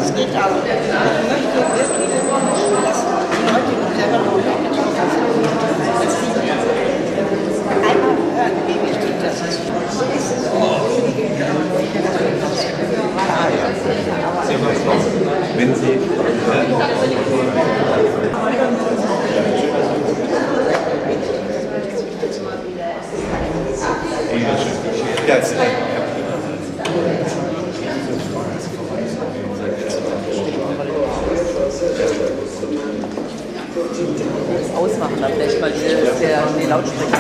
es geht darum, ich möchte wirklich, dass die Leute, die selber noch nicht betroffen sind, dass die einmal hören, wie wichtig das ist. Wenn Sie ausmachen, dann vielleicht mal die Lautsprecher.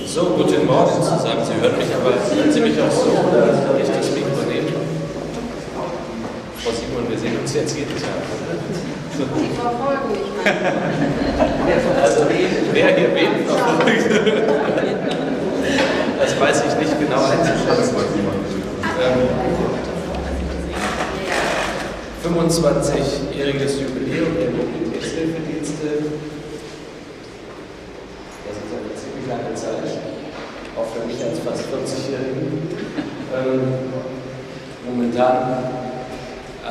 So, guten Morgen zusammen. Sie hören mich aber ziemlich auch so, dass ich das Mikro nehme. Frau Simon, wir sehen uns jetzt jeden Tag. Ich verfolge mich. Also, wer hier wen verfolgt, das weiß ich nicht genau einzuschätzen. 25-jähriges Jubiläum der Mobilitätshilfedienste. Das ist eine ziemlich lange Zeit, auch für mich als fast 40-Jährigen. Momentan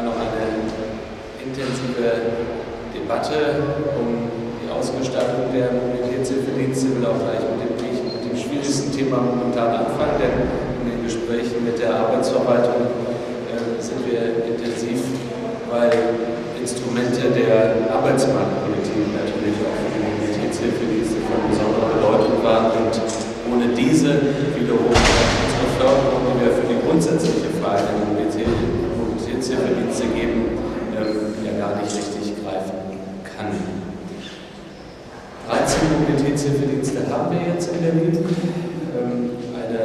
noch eine intensive Debatte um die Ausgestaltung der Mobilitätshilfedienste. Ich will auch gleich mit dem schwierigsten Thema momentan anfangen, denn in den Gesprächen mit der Arbeitsverwaltung sind wir intensiv, weil Instrumente der Arbeitsmarktpolitik natürlich auch für die Mobilitätshilfedienste von besonderer Bedeutung waren und ohne diese wiederum unsere Förderung, die wir für die grundsätzliche Frage der Mobilitätshilfedienste geben, ja gar nicht richtig greifen kann. 13 Mobilitätshilfedienste haben wir jetzt in Berlin, eine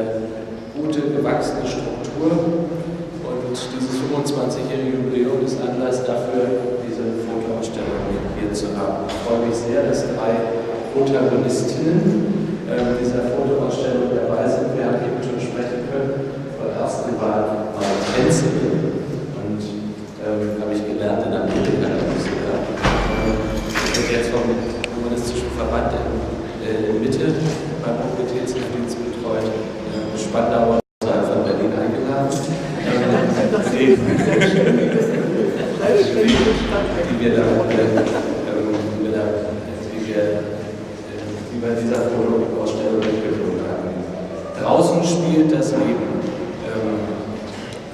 gute, gewachsene Struktur. Und dieses 25-jährige Jubiläum ist Anlass dafür, diese Fotoausstellung hier zu haben. Ich freue mich sehr, dass 3 Protagonistinnen dieser Fotoausstellung dabei sind. Wir haben eben schon sprechen können. Frau erste war mal Tänzerin und habe ich gelernt in Amerika. Und jetzt vom Humanistischen Verband in Mitte beim Mobilitätshilfedienst betreut. Spandauer von Berlin eingeladen. Die bei dieser Fotoausstellung mitgewirkt haben. Draußen spielt das Leben.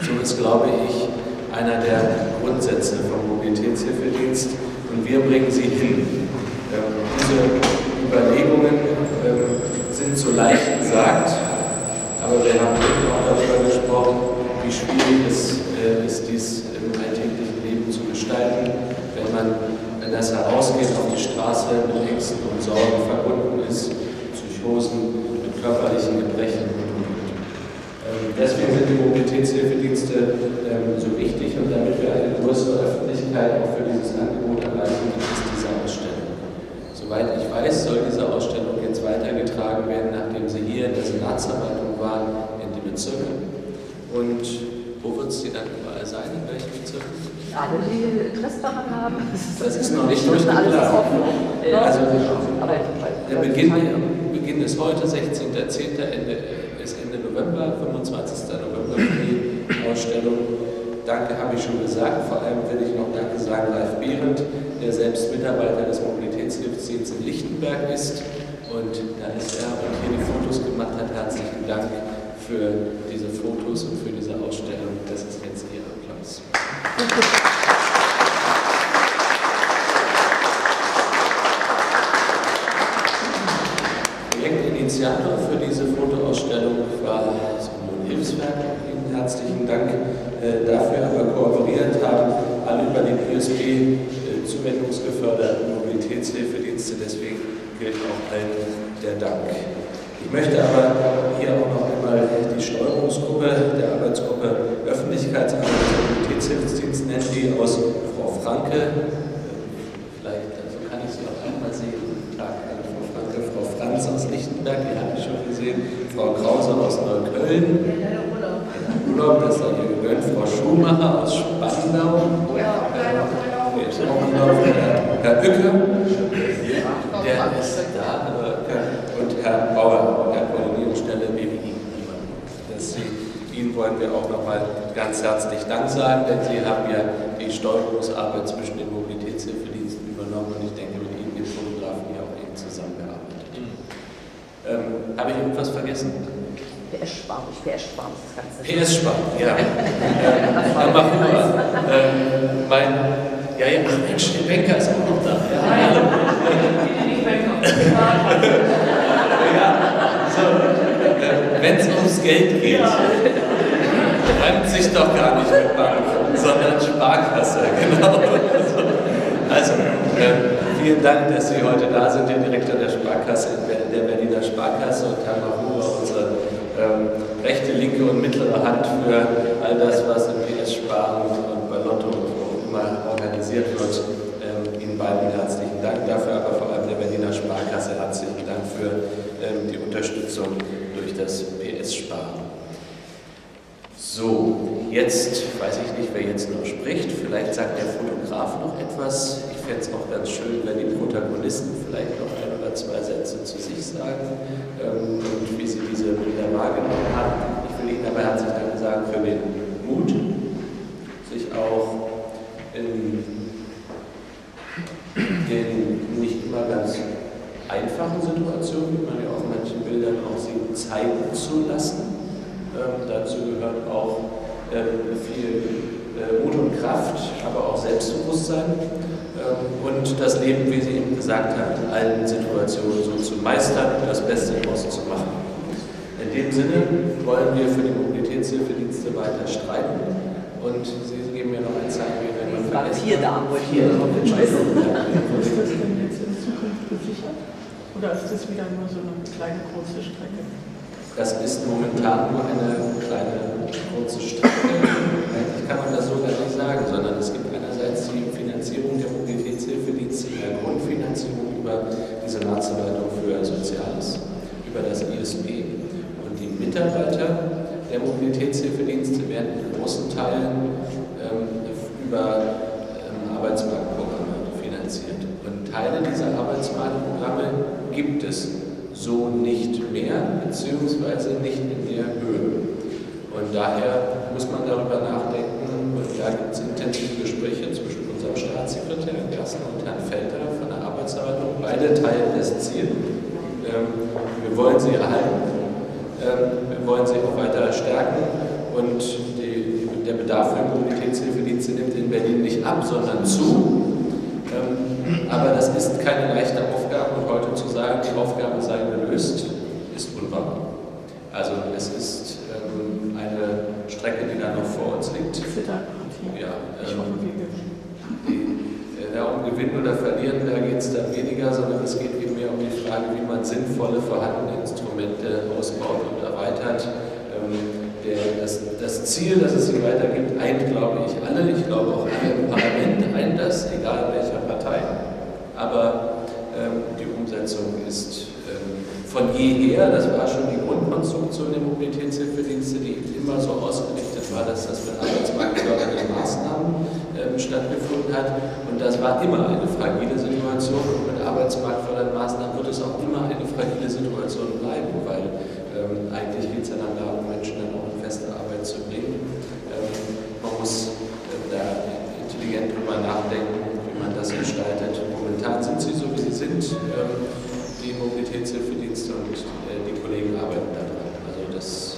So ist, glaube ich, einer der Grundsätze vom Mobilitätshilfedienst und wir bringen sie hin. Diese Überlegungen sind so leicht gesagt, aber wir haben auch darüber gesprochen, wie schwierig es ist, dies im alltäglichen Leben zu gestalten, wenn das herausgeht auf die Straße mit Ängsten und Sorgen verbunden ist, Psychosen, mit körperlichen Gebrechen und. Deswegen sind die Mobilitätshilfedienste so wichtig und damit wir eine größere Öffentlichkeit auch für dieses Angebot erreichen, gibt es diese Ausstellung. Soweit ich weiß, soll diese Ausstellung jetzt weitergetragen werden, nachdem sie hier in der Senatsverwaltung waren, in die Bezirke. Und wo wird sie dann überall sein? In welchen Bezirken? Alle, die Interesse daran haben. Das ist noch nicht durchgeplant. Also der Beginn ist heute, 16.10., ist Ende November, 25. November für die Ausstellung. Danke habe ich schon gesagt, vor allem will ich noch Danke sagen Ralf Behrendt, der selbst Mitarbeiter des Mobilitätshilfedienstes in Lichtenberg ist. Und da ist er und hier die Fotos gemacht hat. Herzlichen Dank für diese Fotos und für diese Ausstellung. Das ist jetzt Ihr Applaus. Projektinitiator für diese Fotoausstellung war das Hilfswerk. Ihnen herzlichen Dank dafür, aber kooperiert haben alle über den ISB zuwendungsgeförderten Mobilitätshilfedienste. Deswegen gilt auch allen der Dank. Ich möchte aber hier auch noch einmal die Steuerungsgruppe der Arbeitsgruppe Öffentlichkeitsarbeit und Mobilitätshilfedienst nennen, die aus Frau Franke, vielleicht also kann ich sie auch einmal sehen, guten Tag, Frau Franke, Frau Franz aus Lichtenberg, die habe ich schon gesehen, Frau Krause aus Neukölln, Urlaub, das sei ihr gegönnt, Frau Schumacher aus Spandau, Herr Uecke, der ist da, und Herr Bauer Ihnen wollen wir auch nochmal ganz herzlich Dank sagen, denn Sie haben ja die Steuerungsarbeit zwischen den Mobilitätshilfediensten übernommen und ich denke, mit Ihnen, den Fotografen, hier auch eben zusammengearbeitet. Habe ich irgendwas vergessen? PS-Sparen, PS-Sparen ist das Ganze. PS-Sparen, ja. Herr Machura, ach Mensch, der Banker ist auch noch da. Ja, hallo. Wenn es ums Geld geht, reimt sich doch gar nicht mit Bank, sondern Sparkasse, genau. Also, vielen Dank, dass Sie heute da sind, der Direktor der Sparkasse, der Berliner Sparkasse und Herr Machura, unsere rechte, linke und mittlere Hand für all das, was im PS-Sparen und bei Lotto und wo auch immer organisiert wird. Ihnen beiden herzlichen Dank dafür, aber vor allem der Berliner Sparkasse herzlichen Dank für die Unterstützung durch das PS-Sparen. So, jetzt weiß ich nicht, wer jetzt noch spricht. Vielleicht sagt der Fotograf noch etwas. Ich fände es auch ganz schön, wenn die Protagonisten vielleicht noch ein oder zwei Sätze zu sich sagen und wie sie diese Bilder wahrgenommen haben. Ich will Ihnen aber herzlich Dank sagen für den Mut, sich auch in den nicht immer ganz einfachen Situationen, wie man ja auf manchen Bildern auch sieht, zeigen zu lassen. Dazu gehört auch viel Mut und Kraft, aber auch Selbstbewusstsein und das Leben, wie Sie eben gesagt haben, in allen Situationen so zu meistern und das Beste daraus zu machen. In dem Sinne wollen wir für die Mobilitätshilfedienste weiter streiten und Sie geben mir noch ein Zeichen, wenn man vergessen hat. 4 Damen wollte ich hier noch mitschmeißen. Ist das denn jetzt in Zukunft gesichert? Oder ist das wieder nur so eine kleine kurze Strecke? Das ist momentan nur eine kleine kurze Strecke. Eigentlich kann man das so gar nicht sagen, sondern es gibt einerseits die Finanzierung der Mobilitätshilfedienste in der Grundfinanzierung über die Senatsverwaltung für Soziales, über das ISB. Und die Mitarbeiter der Mobilitätshilfedienste werden in großen Teilen über Arbeitsmarktprogramme finanziert. Und Teile dieser Arbeitsmarktprogramme gibt es so nicht mehr, beziehungsweise nicht in der Höhe. Und daher muss man darüber nachdenken, und da gibt es intensive Gespräche zwischen unserem Staatssekretär Gersten und Herrn Felter von der Arbeitsverwaltung. Beide teilen das Ziel. Wir wollen sie erhalten, wir wollen sie auch weiter stärken und der Bedarf für Mobilitätshilfedienste nimmt in Berlin nicht ab, sondern zu. Aber das ist keine leichte Aufgabe und heute zu sagen, die Aufgabe sei gelöst, ist unwahr. Also es ist eine Strecke, die da noch vor uns liegt. Ja, um Gewinnen oder Verlieren, da geht es dann weniger, sondern es geht eben mehr um die Frage, wie man sinnvolle vorhandene Instrumente ausbaut und erweitert. Das Ziel, dass es hier weitergibt, eint, glaube ich, alle. Ich glaube auch alle im Parlament eint das, egal welcher Partei. Aber die Umsetzung ist von jeher, das war schon die Grundkonstruktion der Mobilitätshilfedienste, die immer so ausgerichtet war, dass das mit arbeitsmarktfördernden Maßnahmen stattgefunden hat. Und das war immer eine fragile Situation. Und mit arbeitsmarktfördernden Maßnahmen wird es auch immer eine fragile Situation bleiben, weil eigentlich geht es ja dann darum, Menschen dann auch in feste Arbeit zu bringen. Man muss da intelligent drüber nachdenken, wie man das gestaltet. Momentan sind sie so, wie sie sind, die Mobilitätshilfedienste, und die Kollegen arbeiten daran. Also das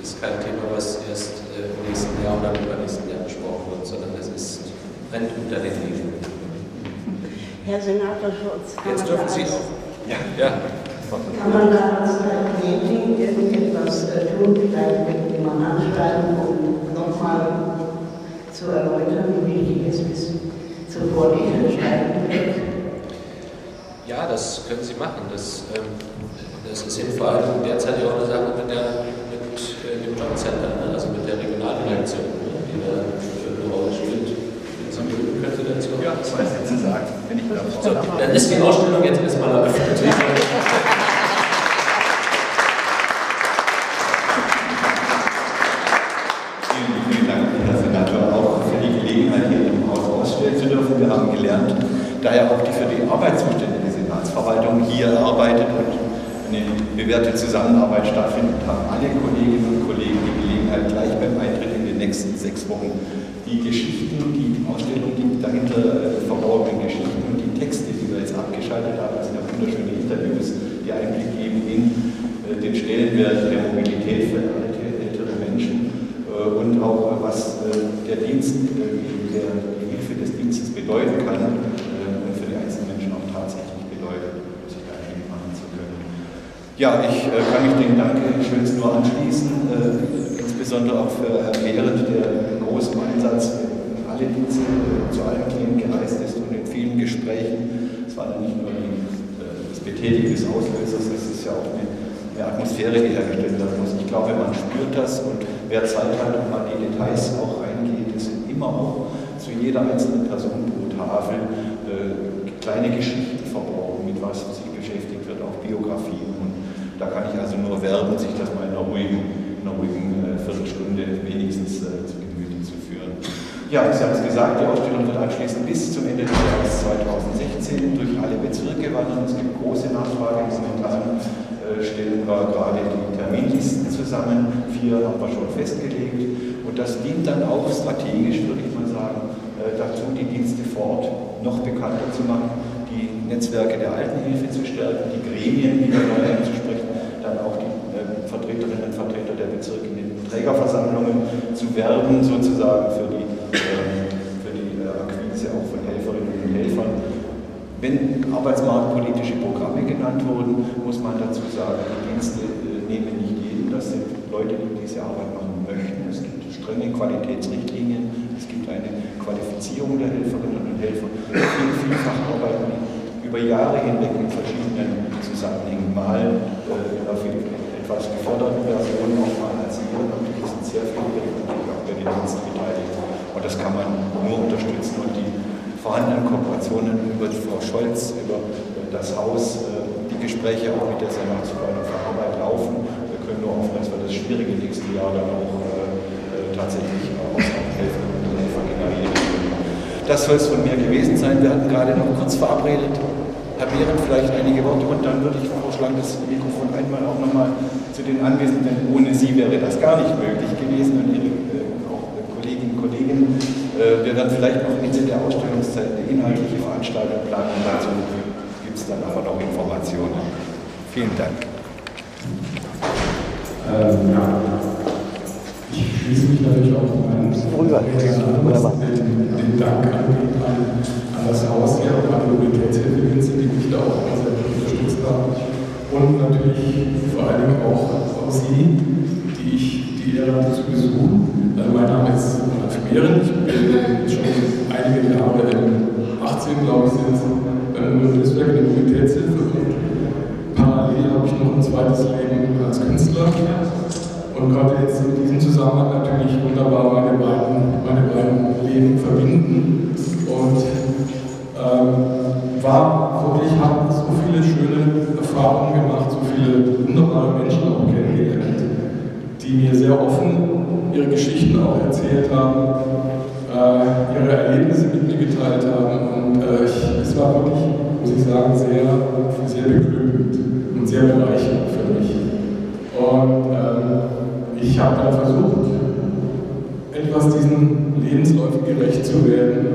ist kein Thema, was erst im nächsten Jahr oder im übernächsten Jahr besprochen wird, sondern es ist brennt unter den Nägeln. Herr Senator Schulz, jetzt dürfen Sie auch. Ja. Kann man da als Meeting irgendetwas tun, vielleicht mit jemandem anschreiben, um nochmal zu erläutern, wie wichtig es ist, zuvor die Entscheidung wird? Ja, das können Sie machen. Das ist eben vor allem derzeit ja auch eine Sache mit dem Jobcenter, ne? Also mit der Regionaldirektion, die da eine Rolle spielt. Wenn Sie mögen, können Sie dazu ja, das weiß ich zu sagen, wenn ich darf. So, dann ist die Ausstellung jetzt erstmal eröffnet. Vielen Dank, Herr Senator, auch für die Gelegenheit, hier im Haus ausstellen zu dürfen. Wir haben gelernt, daher auch die für die Arbeit zuständige Senatsverwaltung hier arbeitet und eine bewährte Zusammenarbeit stattfindet, haben alle Kolleginnen und Kollegen die Gelegenheit, gleich beim Eintritt in den nächsten 6 Wochen die Geschichten, die Ausstellung, die dahinter verborgenen Geschichten und die Texte, die wir jetzt abgeschaltet haben, das sind ja wunderschöne Interviews, die Einblick geben in den Stellenwert der Mobilität für ältere Menschen und auch was der Dienst, die Hilfe des Dienstes bedeuten kann und für die einzelnen Menschen auch tatsächlich bedeutet, sich da einig machen zu können. Ja, ich kann mich den Dankeschöns nur anschließen, insbesondere auch für Herrn Behrendt, der in großem Einsatz in alle Dienste zu allen Themen gereist ist und in vielen Gesprächen. Es war dann nicht nur das Betätigen des Auslösers, es ist ja auch eine Atmosphäre, die hergestellt werden muss. Ich glaube, man spürt das und wer Zeit hat und mal die Details auch reingeht, es sind immer auch zu jeder einzelnen Person pro Tafel kleine Geschichten verborgen, mit was sie beschäftigt wird, auch Biografien. Und da kann ich also nur werben, sich das mal in einer ruhigen Viertelstunde wenigstens zu Gemüte zu führen. Ja, Sie haben es gesagt, die Ausstellung wird anschließend bis zum Ende des Jahres 2016 durch alle Bezirke wandern. Es gibt große Nachfrage. Momentan stellen wir gerade die Terminlisten zusammen. 4 haben wir schon festgelegt. Und das dient dann auch strategisch, würde ich mal sagen, dazu, die Dienste vor Ort noch bekannter zu machen, die Netzwerke der Altenhilfe zu stärken, die Gremien wieder neu einzusprechen, dann auch die Vertreterinnen und Vertreter der Bezirke in den Trägerversammlungen zu werben, sozusagen für die Akquise auch von Helferinnen und Helfern. Wenn arbeitsmarktpolitische Programme genannt wurden, muss man dazu sagen, die Dienste nehmen nicht jeden. Das sind Leute, die diese Arbeit machen möchten. Es gibt strenge Qualitätsrichtlinien, es gibt eine Qualifizierung der Helferinnen und Helfer. Vielfach arbeiten die über Jahre hinweg in verschiedenen Zusammenhängen. Mal in einer etwas geförderten Version, auch mal als ehrenamtlich, sind sehr viele ehrenamtlich auch bei den Diensten beteiligt. Und das kann man nur unterstützen. Und die vorhandenen Kooperationen über Frau Scholz, über das Haus, die Gespräche auch mit der Senatsverwaltung für Arbeit laufen. Wir können nur hoffen, dass wir das schwierige nächste Jahr dann auch tatsächlich Helferinnen und Helfer generieren können. Das soll es von mir gewesen sein. Wir hatten gerade noch kurz verabredet. Herr Behrendt, vielleicht einige Worte und dann würde ich vorschlagen, das Mikrofon einmal auch nochmal zu den Anwesenden. Ohne Sie wäre das gar nicht möglich gewesen und Ihre Kolleginnen und Kollegen. Wir werden vielleicht noch Ende der Ausstellungszeit eine inhaltliche Veranstaltung planen. Dazu gibt es dann aber noch Informationen. Vielen Dank. Ich schließe mich natürlich auch an den Dank an das Haus hier, an die Mobilitätshilfedienste, die mich da auch immer sehr unterstützt haben. Und natürlich vor allen Dingen auch Sie, die ich die Ehre hatte zu besuchen. Mein Name ist Ralf Behrendt, ich bin schon einige Jahre, 18 glaube ich sind beim Bundeswerk in der Mobilitätshilfe und parallel habe ich noch ein zweites Leben als Künstler und konnte jetzt in diesem Zusammenhang natürlich wunderbar meine beiden Leben verbinden und habe so viele schöne Erfahrungen gemacht, so viele wunderbare Menschen auch kennengelernt, die mir sehr offen ihre Geschichten auch erzählt haben, ihre Erlebnisse mit mir geteilt haben und es war wirklich, muss ich sagen, sehr beglückend und sehr bereichernd für mich. Und ich habe dann versucht, etwas diesen Lebensläufen gerecht zu werden,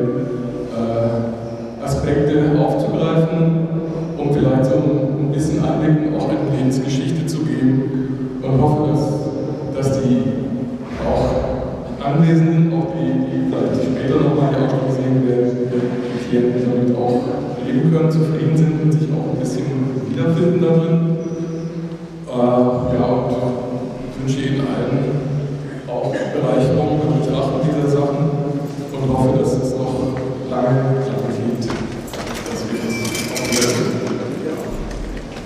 Aspekte aufzugreifen, um vielleicht so ein bisschen Einblick auch in die Lebensgeschichte zu geben und hoffe, dass die auch Anwesenden, auch die vielleicht später nochmal die Ausstellung sehen werden, die Klienten damit auch leben können, zufrieden sind und sich auch ein bisschen wiederfinden darin. Und ich wünsche Ihnen allen auch Bereicherung und Betrachten dieser Sachen und hoffe, dass es noch lange geht, dass wir das auch wieder tun.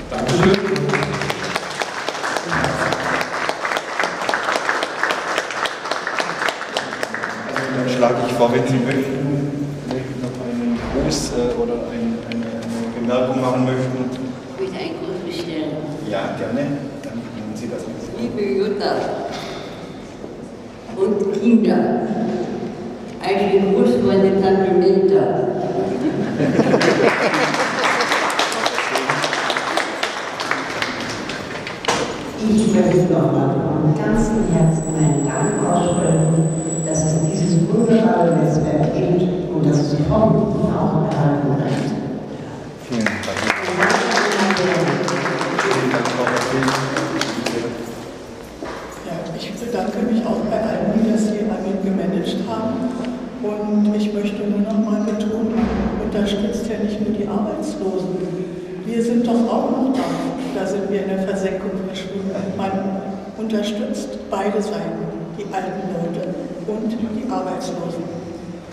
Dankeschön. Dann schlage ich vor, wenn Sie möchten, noch einen Gruß oder eine Bemerkung machen möchten. Ich möchte einen Gruß bestellen. Ja, gerne. Dann nehmen Sie das mit. Liebe Jutta und Kinder, einen Gruß von der Tante Meta. Ich möchte nochmal von ganzem Herzen meinen Dank aussprechen, dass es dieses wunderbare Netzwerk gibt und dass es hoffentlich auch erhalten bleibt. Vielen Dank. Ja, ich bedanke mich auch bei allen, die das hier gemanagt haben. Und ich möchte nur noch mal betonen, man unterstützt ja nicht nur die Arbeitslosen. Wir sind doch auch noch da. Da sind wir in der Versenkung verschwunden. Man unterstützt beide Seiten, die alten Leute und die Arbeitslosen.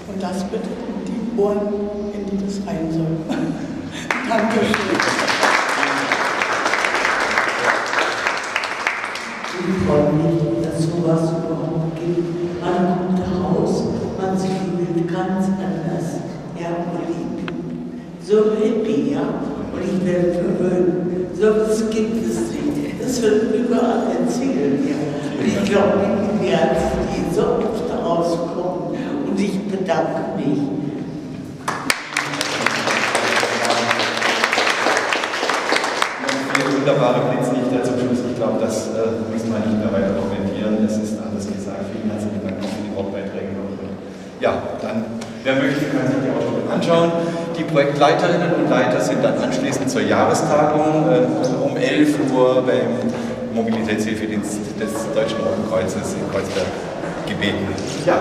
Und das bitte in die Ohren, in die das rein soll. Dankeschön. Ich freue mich, dass sowas überhaupt gibt. Man kommt raus, man fühlt ganz anders. Ja, meine Lieben. So happy, ja. Und ich werde verwöhnen. Sowas gibt es nicht. Das wird überall erzählt, ja. Und ich glaube, wir werden die so oft rauskommen. Und ich bedanke mich. Wunderbare Blitzlichter zum Schluss. Ich glaube, das müssen wir nicht mehr weiter kommentieren. Es ist alles gesagt. Vielen herzlichen Dank auch für die Wortbeiträge. Ja, dann, wer möchte, kann sich die Ausstellung anschauen. Die Projektleiterinnen und Leiter sind dann anschließend zur Jahrestagung um 11 Uhr beim Mobilitätshilfedienst des Deutschen Roten Kreuzes in Kreuzberg gebeten. Ja.